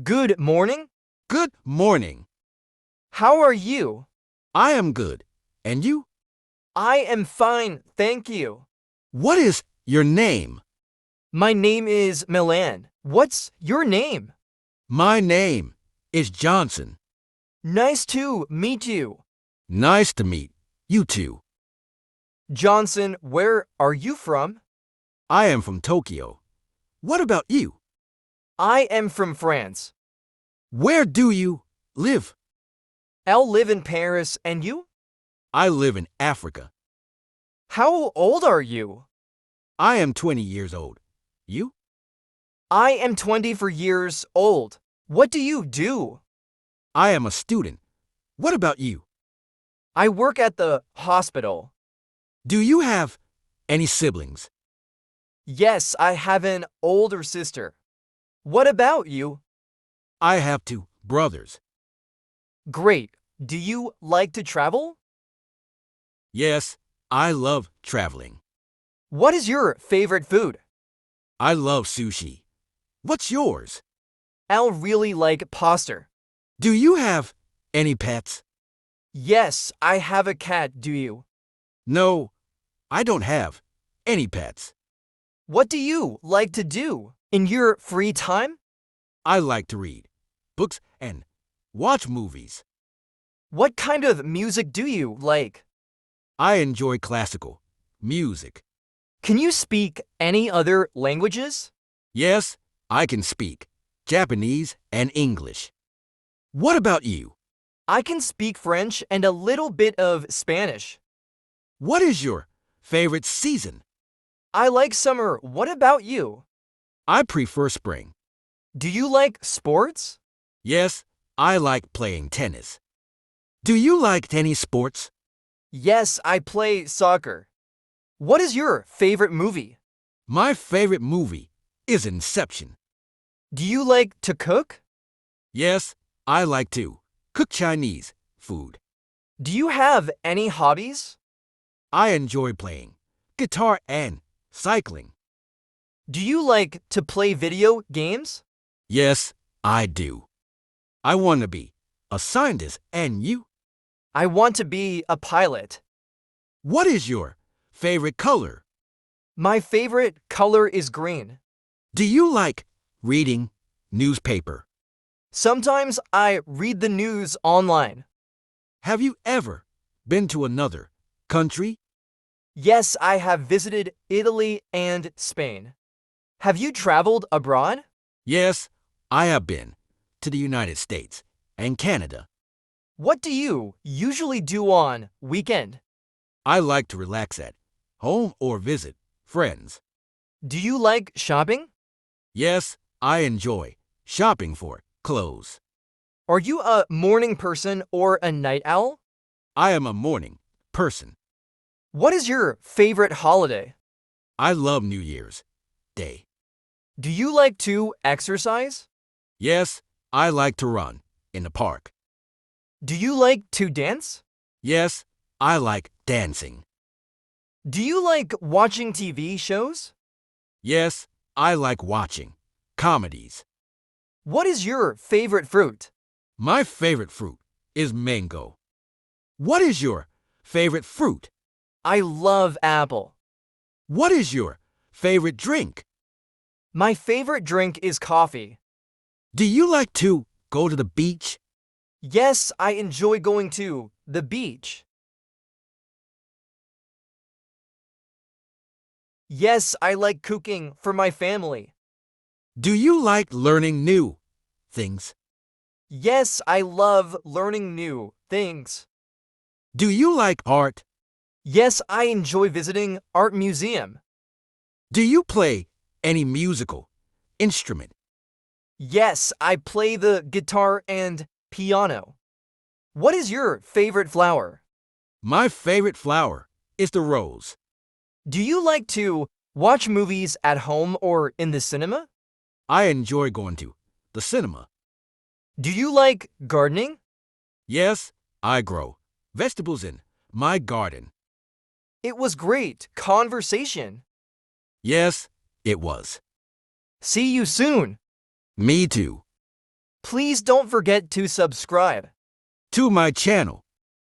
Good morning. Good morning. How are you? I am good. And you? I am fine, thank you. What is your name? My name is Milan. What's your name? My name is Johnson. Nice to meet you. Nice to meet you too. Johnson, where are you from? I am from Tokyo. What about you? I am from France. Where do you live? I'll live in Paris, and you? I live in Africa. How old are you? I am 20 years old. You? I am 24 years old. What do you do? I am a student. What about you? I work at the hospital. Do you have any siblings? Yes, I have an older sister. What about you? I have two brothers. Great. Do you like to travel? Yes, I love traveling. What is your favorite food? I love sushi. What's yours? I'll really like pasta. Do you have any pets? Yes, I have a cat, do you? No, I don't have any pets. What do you like to do in your free time? I like to read books and watch movies. What kind of music do you like? I enjoy classical music. Can you speak any other languages? Yes, I can speak Japanese and English. What about you? I can speak French and a little bit of Spanish. What is your favorite season? I like summer. What about you? I prefer spring. Do you like sports? Yes, I like playing tennis. Do you like any sports? Yes, I play soccer. What is your favorite movie? My favorite movie is Inception. Do you like to cook? Yes, I like to cook Chinese food. Do you have any hobbies? I enjoy playing guitar and cycling. Do you like to play video games? Yes, I do. I want to be a scientist, and you? I want to be a pilot. What is your favorite color? My favorite color is green. Do you like reading newspaper? Sometimes I read the news online. Have you ever been to another country? Yes, I have visited Italy and Spain. Have you traveled abroad? Yes, I have been to the United States and Canada. What do you usually do on weekend? I like to relax at home or visit friends. Do you like shopping? Yes, I enjoy shopping for clothes. Are you a morning person or a night owl? I am a morning person. What is your favorite holiday? I love New Year's Day. Do you like to exercise? Yes, I like to run in the park. Do you like to dance? Yes, I like dancing. Do you like watching TV shows? Yes, I like watching comedies. What is your favorite fruit? My favorite fruit is mango. What is your favorite fruit? I love apple. What is your favorite drink? My favorite drink is coffee. Do you like to go to the beach? Yes, I enjoy going to the beach. Yes, I like cooking for my family. Do you like learning new things? Yes, I love learning new things. Do you like art? Yes, I enjoy visiting art museum. Do you play any musical instrument? Yes, I play the guitar and piano. What is your favorite flower? My favorite flower is the rose. Do you like to watch movies at home or in the cinema? I enjoy going to the cinema. Do you like gardening? Yes, I grow vegetables in my garden. It was great conversation. Yes, it was. See you soon. Me too. Please don't forget to subscribe. To my channel.